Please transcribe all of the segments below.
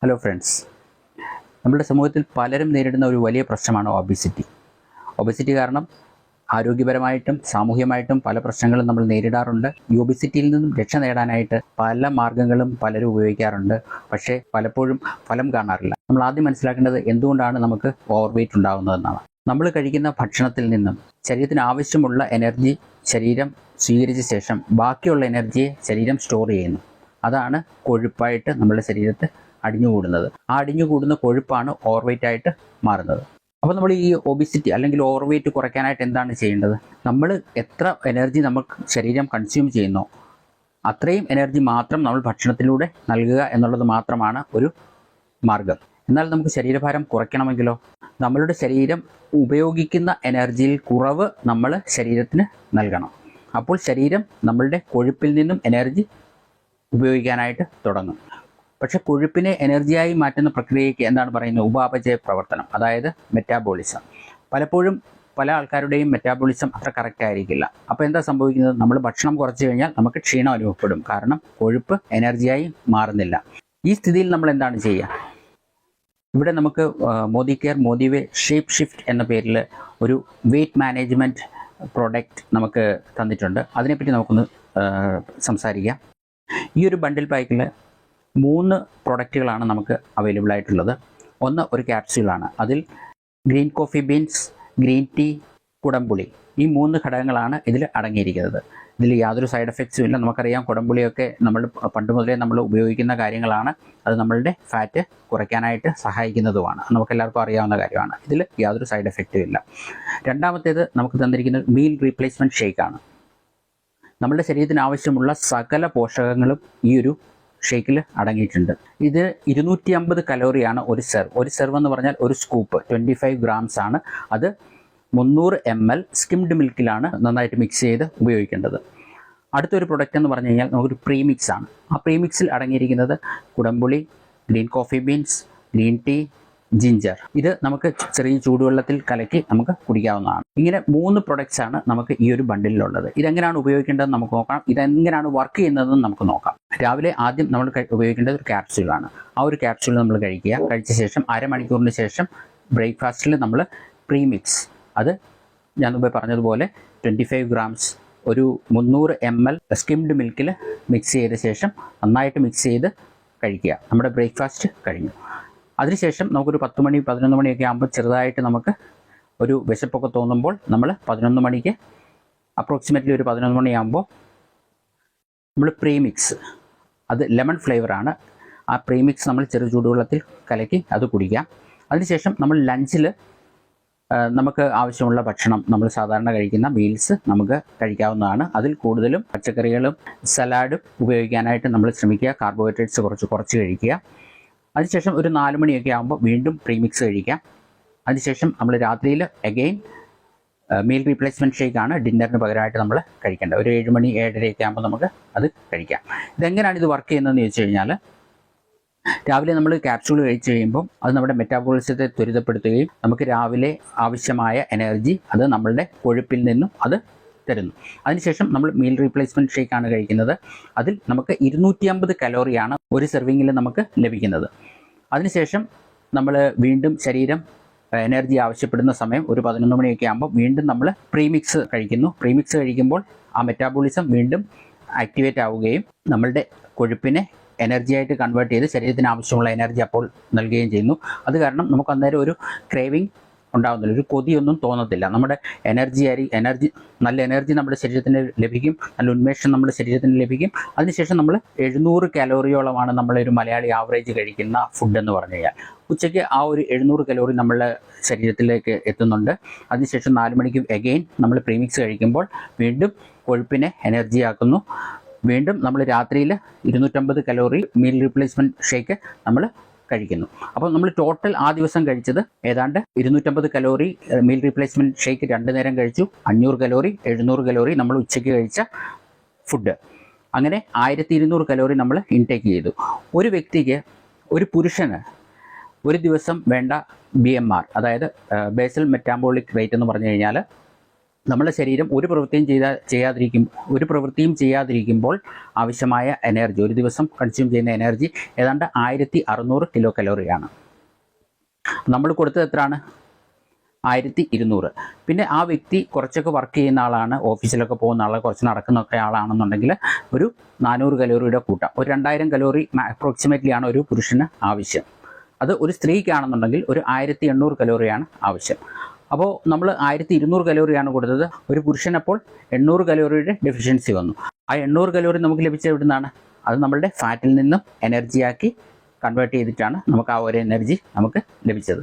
Hello friends, നമ്മുടെ സമൂഹത്തിൽ പലരും നേരിടുന്ന ഒരു വലിയ പ്രശ്നമാണ് ഒബിസിറ്റി കാരണം ആരോഗ്യപരമായിട്ടും സാമൂഹ്യമായിട്ടും പല പ്രശ്നങ്ങളും നമ്മൾ നേരിടാറുണ്ട്. ഈ ഒബിസിറ്റിയിൽ നിന്നും രക്ഷ നേടാനായിട്ട് പല മാർഗ്ഗങ്ങളും പലരും ഉപയോഗിക്കാറുണ്ട്. പക്ഷേ പലപ്പോഴും ഫലം കാണാറില്ല. നമ്മൾ ആദ്യം മനസ്സിലാക്കേണ്ടത് എന്തുകൊണ്ടാണ് നമുക്ക് ഓവർ വെയ്റ്റ് ഉണ്ടാകുന്നതെന്നാണ്. നമ്മൾ കഴിക്കുന്ന ഭക്ഷണത്തിൽ നിന്നും ശരീരത്തിന് ആവശ്യമുള്ള എനർജി ശരീരം സ്വീകരിച്ച ശേഷം ബാക്കിയുള്ള എനർജിയെ ശരീരം സ്റ്റോർ ചെയ്യുന്നു. അതാണ് കൊഴുപ്പായിട്ട് നമ്മുടെ ശരീരത്തെ അടിഞ്ഞുകൂടുന്നത്. ആ അടിഞ്ഞുകൂടുന്ന കൊഴുപ്പാണ് ഓവർ വെയ്റ്റ് ആയിട്ട് മാറുന്നത്. അപ്പോൾ നമ്മൾ ഈ ഒബിസിറ്റി അല്ലെങ്കിൽ ഓവർ വെയ്റ്റ് കുറയ്ക്കാനായിട്ട് എന്താണ് ചെയ്യേണ്ടത്? നമ്മൾ എത്ര എനർജി നമുക്ക് ശരീരം കൺസ്യൂം ചെയ്യുന്നോ അത്രയും എനർജി മാത്രം നമ്മൾ ഭക്ഷണത്തിലൂടെ നൽകുക എന്നുള്ളത് മാത്രമാണ് ഒരു മാർഗം. എന്നാൽ നമുക്ക് ശരീരഭാരം കുറയ്ക്കണമെങ്കിലോ നമ്മളുടെ ശരീരം ഉപയോഗിക്കുന്ന എനർജിയിൽ കുറവ് നമ്മൾ ശരീരത്തിന് നൽകണം. അപ്പോൾ ശരീരം നമ്മളുടെ കൊഴുപ്പിൽ നിന്നും എനർജി ഉപയോഗിക്കാനായിട്ട് തുടങ്ങും. പക്ഷെ കൊഴുപ്പിനെ എനർജിയായി മാറ്റുന്ന പ്രക്രിയയ്ക്ക് എന്താണ് പറയുന്നത്? ഉപാപചയ പ്രവർത്തനം, അതായത് മെറ്റാബോളിസം. പലപ്പോഴും പല ആൾക്കാരുടെയും മെറ്റാബോളിസം അത്ര കറക്റ്റ് ആയിരിക്കില്ല. അപ്പോൾ എന്താ സംഭവിക്കുന്നത്? നമ്മൾ ഭക്ഷണം കുറച്ച് കഴിഞ്ഞാൽ നമുക്ക് ക്ഷീണം അനുഭവപ്പെടും. കാരണം കൊഴുപ്പ് എനർജിയായി മാറുന്നില്ല. ഈ സ്ഥിതിയിൽ നമ്മൾ എന്താണ് ചെയ്യുക? ഇവിടെ നമുക്ക് മോദി കെയർ മോദിവേ ഷേപ്പ് ഷിഫ്റ്റ് എന്ന പേരിൽ ഒരു വെയ്റ്റ് മാനേജ്മെൻറ്റ് പ്രോഡക്റ്റ് നമുക്ക് തന്നിട്ടുണ്ട്. അതിനെപ്പറ്റി നമുക്കൊന്ന് സംസാരിക്കാം. ഈ ഒരു ബണ്ടിൽ പാക്കിൽ 3 പ്രൊഡക്റ്റുകളാണ് നമുക്ക് അവൈലബിൾ ആയിട്ടുള്ളത്. ഒന്ന് ഒരു ക്യാപ്സ്യൂളാണ്. അതിൽ green coffee beans, green tea, കുടംപുളി, ഈ 3 ഘടകങ്ങളാണ് ഇതിൽ അടങ്ങിയിരിക്കുന്നത്. ഇതിൽ യാതൊരു സൈഡ് എഫക്ട്സും ഇല്ല. നമുക്കറിയാം, കുടംപുളിയൊക്കെ നമ്മൾ പണ്ട് മുതലേ നമ്മൾ ഉപയോഗിക്കുന്ന കാര്യങ്ങളാണ്. അത് നമ്മളുടെ ഫാറ്റ് കുറയ്ക്കാനായിട്ട് സഹായിക്കുന്നതുമാണ്. നമുക്കെല്ലാവർക്കും അറിയാവുന്ന കാര്യമാണ്. ഇതിൽ യാതൊരു സൈഡ് എഫക്റ്റും ഇല്ല. രണ്ടാമത്തേത് നമുക്ക് തന്നിരിക്കുന്നത് മീൽ റീപ്ലേസ്മെൻറ്റ് ഷേക്കാണ്. നമ്മുടെ ശരീരത്തിന് ആവശ്യമുള്ള സകല പോഷകങ്ങളും ഈ ഒരു ഷേക്കിൽ അടങ്ങിയിട്ടുണ്ട്. ഇത് 250 കലോറിയാണ് ഒരു സെർവ്. ഒരു സെർവ് എന്ന് പറഞ്ഞാൽ ഒരു സ്കൂപ്പ് 25 ഗ്രാംസ് ആണ്. അത് 300 ml സ്കിംഡ് മിൽക്കിലാണ് നന്നായിട്ട് മിക്സ് ചെയ്ത് ഉപയോഗിക്കേണ്ടത്. അടുത്തൊരു പ്രൊഡക്റ്റ് എന്ന് പറഞ്ഞു കഴിഞ്ഞാൽ നമുക്കൊരു പ്രീമിക്സ് ആണ്. ആ പ്രീമിക്സിൽ അടങ്ങിയിരിക്കുന്നത് കുടംപുളി, green coffee beans, green tea, ginger. ഇത് നമുക്ക് ചെറിയ ചൂടുവെള്ളത്തിൽ കലക്കി നമുക്ക് കുടിക്കാവുന്നതാണ്. ഇങ്ങനെ 3 പ്രൊഡക്ട്സ് ആണ് നമുക്ക് ഈ ഒരു ബണ്ടിലുള്ളത്. ഇതെങ്ങനെയാണ് ഉപയോഗിക്കേണ്ടതെന്ന് നമുക്ക് നോക്കാം. ഇതെങ്ങനെയാണ് വർക്ക് ചെയ്യുന്നതെന്ന് നമുക്ക് നോക്കാം. രാവിലെ ആദ്യം നമ്മൾ ഉപയോഗിക്കേണ്ടത് ഒരു ക്യാപ്സ്യൂളാണ്. ആ ഒരു ക്യാപ്സ്യൂൾ നമ്മൾ കഴിക്കുക. കഴിച്ച ശേഷം അരമണിക്കൂറിന് ശേഷം ബ്രേക്ക്ഫാസ്റ്റിൽ നമ്മൾ പ്രീമിക്സ്, അത് ഞാൻ മുമ്പേ പറഞ്ഞതുപോലെ 25 ഗ്രാംസ് ഒരു 300 ml സ്കിംഡ് മിൽക്കിൽ മിക്സ് ചെയ്ത ശേഷം നന്നായിട്ട് മിക്സ് ചെയ്ത് കഴിക്കുക. നമ്മുടെ ബ്രേക്ക്ഫാസ്റ്റ് കഴിഞ്ഞു. അതിനുശേഷം നമുക്കൊരു 10 മണി 11 മണിയൊക്കെ ആകുമ്പോൾ ചെറുതായിട്ട് നമുക്ക് ഒരു വിശപ്പൊക്കെ തോന്നുമ്പോൾ നമ്മൾ 11 മണിക്ക് അപ്രോക്സിമേറ്റ്ലി ഒരു 11 മണിയാകുമ്പോൾ നമ്മൾ പ്രീമിക്സ്, അത് ലെമൺ ഫ്ലേവറാണ്. ആ പ്രീമിക്സ് നമ്മൾ ചെറു ചൂടുവെള്ളത്തിൽ കലക്കി അത് കുടിക്കാം. അതിനുശേഷം നമ്മൾ ലഞ്ചിൽ നമുക്ക് ആവശ്യമുള്ള ഭക്ഷണം, നമ്മൾ സാധാരണ കഴിക്കുന്ന മീൽസ് നമുക്ക് കഴിക്കാവുന്നതാണ്. അതിൽ കൂടുതലും പച്ചക്കറികളും സലാഡും ഉപയോഗിക്കാനായിട്ട് നമ്മൾ ശ്രമിക്കുക. കാർബോഹൈഡ്രേറ്റ്സ് കുറച്ച് കഴിക്കുക. അതിനുശേഷം ഒരു 4 മണിയൊക്കെ ആകുമ്പോൾ വീണ്ടും പ്രീമിക്സ് കഴിക്കാം. അതിനുശേഷം നമ്മൾ രാത്രിയിൽ അഗെയിൻ മീൽ റീപ്ലേസ്മെൻറ്റ് ഷേക്കാണ് ഡിന്നറിന് പകരമായിട്ട് നമ്മൾ കഴിക്കേണ്ടത്. ഒരു 7 മണി 7:30 ആകുമ്പോൾ നമുക്ക് അത് കഴിക്കാം. ഇതെങ്ങനെയാണ് ഇത് വർക്ക് ചെയ്യുന്നതെന്ന് ചോദിച്ചു കഴിഞ്ഞാൽ, രാവിലെ നമ്മൾ ക്യാപ്സ്യൂൾ കഴിച്ച് കഴിയുമ്പോൾ അത് നമ്മുടെ മെറ്റാബോളിസത്തെ ത്വരിതപ്പെടുത്തുകയും നമുക്ക് രാവിലെ ആവശ്യമായ എനർജി അത് നമ്മളുടെ കൊഴുപ്പിൽ നിന്നും അത് തരുന്നു. അതിനുശേഷം നമ്മൾ മീൽ റീപ്ലേസ്മെൻറ്റ് ഷേക്കാണ് കഴിക്കുന്നത്. അതിൽ നമുക്ക് 250 കലോറിയാണ് ഒരു സെർവിങ്ങിൽ നമുക്ക് ലഭിക്കുന്നത്. അതിനുശേഷം നമ്മൾ വീണ്ടും ശരീരം എനർജി ആവശ്യപ്പെടുന്ന സമയം ഒരു 11 മണിയൊക്കെ ആകുമ്പോൾ വീണ്ടും നമ്മൾ പ്രീമിക്സ് കഴിക്കുന്നു. പ്രീമിക്സ് കഴിക്കുമ്പോൾ ആ മെറ്റാബോളിസം വീണ്ടും ആക്ടിവേറ്റ് ആവുകയും നമ്മളുടെ കൊഴുപ്പിനെ എനർജിയായിട്ട് കൺവേർട്ട് ചെയ്ത് ശരീരത്തിന് ആവശ്യമുള്ള എനർജി അപ്പോൾ നൽകുകയും ചെയ്യുന്നു. അത് കാരണം നമുക്ക് അന്നേരം ഒരു ക്രേവിങ് ഉണ്ടാകുന്നില്ല, ഒരു കൊതിയൊന്നും തോന്നത്തില്ല. നമ്മുടെ നല്ല എനർജി നമ്മുടെ ശരീരത്തിന് ലഭിക്കും, നല്ല ഉന്മേഷം നമ്മുടെ ശരീരത്തിന് ലഭിക്കും. അതിനുശേഷം നമ്മൾ 700 കലോറിയോളമാണ് നമ്മളൊരു മലയാളി ആവറേജ് കഴിക്കുന്ന ഫുഡ് എന്ന് പറഞ്ഞു കഴിഞ്ഞാൽ. ഉച്ചയ്ക്ക് ആ ഒരു 700 കലോറി നമ്മളുടെ ശരീരത്തിലേക്ക് എത്തുന്നുണ്ട്. അതിനുശേഷം 4 മണിക്ക് അഗെയിൻ നമ്മൾ പ്രീമിക്സ് കഴിക്കുമ്പോൾ വീണ്ടും കൊഴുപ്പിനെ എനർജിയാക്കുന്നു. വീണ്ടും നമ്മൾ രാത്രിയിൽ 250 കലോറി മീൽ റീപ്ലേസ്മെൻറ്റ് ഷേക്ക് നമ്മൾ കഴിക്കുന്നു. അപ്പോൾ നമ്മൾ ടോട്ടൽ ആ ദിവസം കഴിച്ചത് ഏതാണ്ട് 250 കലോറി മീൽ റീപ്ലേസ്മെൻറ്റ് ഷേക്ക് 2 നേരം കഴിച്ചു. 500 കലോറി 700 കലോറി നമ്മൾ ഉച്ചയ്ക്ക് കഴിച്ച ഫുഡ്. അങ്ങനെ 1200 കലോറി നമ്മൾ ഇൻടേക്ക് ചെയ്തു. ഒരു വ്യക്തിക്ക്, ഒരു പുരുഷന് ഒരു ദിവസം വേണ്ട BMR, അതായത് ബേസൽ മെറ്റാബോളിക് റേറ്റ് എന്ന് പറഞ്ഞു കഴിഞ്ഞാൽ നമ്മുടെ ശരീരം ഒരു പ്രവൃത്തിയും ചെയ്യാതിരിക്കുമ്പോൾ ആവശ്യമായ എനർജി, ഒരു ദിവസം കൺസ്യൂം ചെയ്യുന്ന എനർജി ഏതാണ്ട് 1600 കിലോ കലോറിയാണ്. നമ്മൾ കൊടുത്തത് എത്രയാണ്? 1200. പിന്നെ ആ വ്യക്തി കുറച്ചൊക്കെ വർക്ക് ചെയ്യുന്ന ആളാണ്, ഓഫീസിലൊക്കെ പോകുന്ന ആൾ, കുറച്ച് നടക്കുന്നൊക്കെ ആളാണെന്നുണ്ടെങ്കിൽ ഒരു 400 കലോറിയുടെ കൂട്ടാം. ഒരു 2000 കലോറി അപ്രോക്സിമേറ്റ്ലി ആണ് ഒരു പുരുഷന് ആവശ്യം. അത് ഒരു സ്ത്രീക്കാണെന്നുണ്ടെങ്കിൽ ഒരു 1800 കലോറിയാണ് ആവശ്യം. അപ്പോൾ നമ്മൾ 1200 കലോറിയാണ് കൊടുത്തത്. ഒരു പുരുഷനപ്പോൾ 800 കലോറിയുടെ ഡെഫിഷ്യൻസി വന്നു. ആ 800 കലോറി നമുക്ക് ലഭിച്ചത് എവിടെ നിന്നാണ്? അത് നമ്മളുടെ ഫാറ്റിൽ നിന്നും എനർജിയാക്കി കൺവേർട്ട് ചെയ്തിട്ടാണ് നമുക്ക് ആ ഒരു എനർജി നമുക്ക് ലഭിച്ചത്.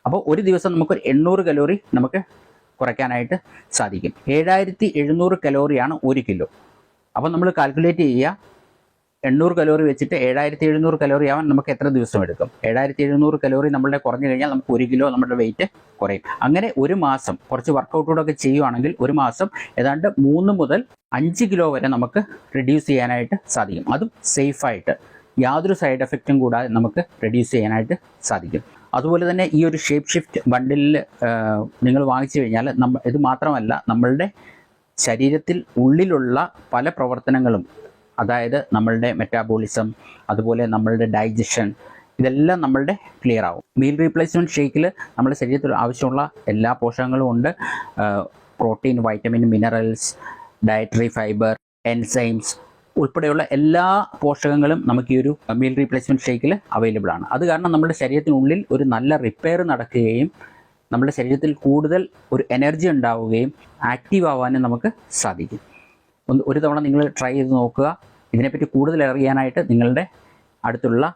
അപ്പോൾ ഒരു ദിവസം നമുക്കൊരു 800 കലോറി നമുക്ക് കുറയ്ക്കാനായിട്ട് സാധിക്കും. 7700 കലോറിയാണ് 1 കിലോ. അപ്പോൾ നമ്മൾ കാൽക്കുലേറ്റ് ചെയ്യുക, 800 കലോറി വെച്ചിട്ട് 7700 കലോറി ആവാൻ നമുക്ക് എത്ര ദിവസം എടുക്കും? 7700 കലോറി നമ്മളുടെ കുറഞ്ഞു കഴിഞ്ഞാൽ നമുക്ക് 1 കിലോ നമ്മുടെ വെയിറ്റ് കുറയും. അങ്ങനെ ഒരു മാസം കുറച്ച് വർക്കൗട്ടൂടൊക്കെ ചെയ്യുവാണെങ്കിൽ ഒരു മാസം ഏതാണ്ട് 3 മുതൽ 5 കിലോ വരെ നമുക്ക് റിഡ്യൂസ് ചെയ്യാനായിട്ട് സാധിക്കും. അതും സേഫായിട്ട്, യാതൊരു സൈഡ് എഫക്റ്റും കൂടാതെ നമുക്ക് റിഡ്യൂസ് ചെയ്യാനായിട്ട് സാധിക്കും. അതുപോലെ തന്നെ ഈ ഒരു ഷേപ്പ് ഷിഫ്റ്റ് ബണ്ടിലിൽ നിങ്ങൾ വാങ്ങിച്ചു കഴിഞ്ഞാൽ ഇത് മാത്രമല്ല, നമ്മളുടെ ശരീരത്തിൽ ഉള്ളിലുള്ള പല പ്രവർത്തനങ്ങളും, അതായത് നമ്മളുടെ മെറ്റാബോളിസം, അതുപോലെ നമ്മളുടെ ഡൈജഷൻ, ഇതെല്ലാം നമ്മളുടെ ക്ലിയർ ആവും. മീൽ റീപ്ലേസ്മെൻറ്റ് ഷേക്കിൽ നമ്മുടെ ശരീരത്തിൽ ആവശ്യമുള്ള എല്ലാ പോഷകങ്ങളും ഉണ്ട്. Protein, vitamin, minerals, dietary fibre, enzymes ഉൾപ്പെടെയുള്ള എല്ലാ പോഷകങ്ങളും നമുക്ക് ഈ ഒരു മീൽ റീപ്ലേസ്മെൻറ്റ് ഷേക്കിൽ അവൈലബിൾ ആണ്. അത് കാരണം നമ്മുടെ ശരീരത്തിനുള്ളിൽ ഒരു നല്ല റിപ്പയർ നടക്കുകയും നമ്മുടെ ശരീരത്തിൽ കൂടുതൽ ഒരു എനർജി ഉണ്ടാവുകയും ആക്റ്റീവ് ആവാനും നമുക്ക് സാധിക്കും. ഒരു തവണ നിങ്ങൾ ട്രൈ ചെയ്ത് നോക്കുക. ഇതിനെപ്പറ്റി കൂടുതൽ അറിയാനായിട്ട് നിങ്ങളുടെ അടുത്തുള്ള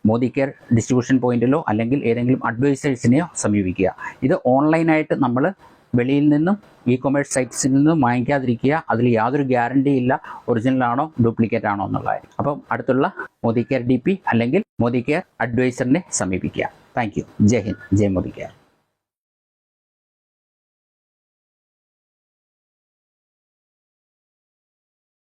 മോദി കെയർ ഡിസ്ട്രിബ്യൂഷൻ പോയിന്റിലോ അല്ലെങ്കിൽ ഏതെങ്കിലും അഡ്വൈസേഴ്സിനെയോ സമീപിക്കുക. ഇത് ഓൺലൈനായിട്ട് നമ്മൾ വെളിയിൽ നിന്നും ഇ-കൊമേഴ്സ് സൈറ്റ്സിൽ നിന്നും വാങ്ങിക്കാതിരിക്കുക. അതിൽ യാതൊരു ഗ്യാരണ്ടി ഇല്ല ഒറിജിനലാണോ ഡ്യൂപ്ലിക്കേറ്റ് ആണോ എന്നുള്ളത്. അപ്പം അടുത്തുള്ള മോദി കെയർ DP അല്ലെങ്കിൽ മോദി കെയർ അഡ്വൈസറിനെ സമീപിക്കുക. Thank you. Jai Hind, Jai Modi care.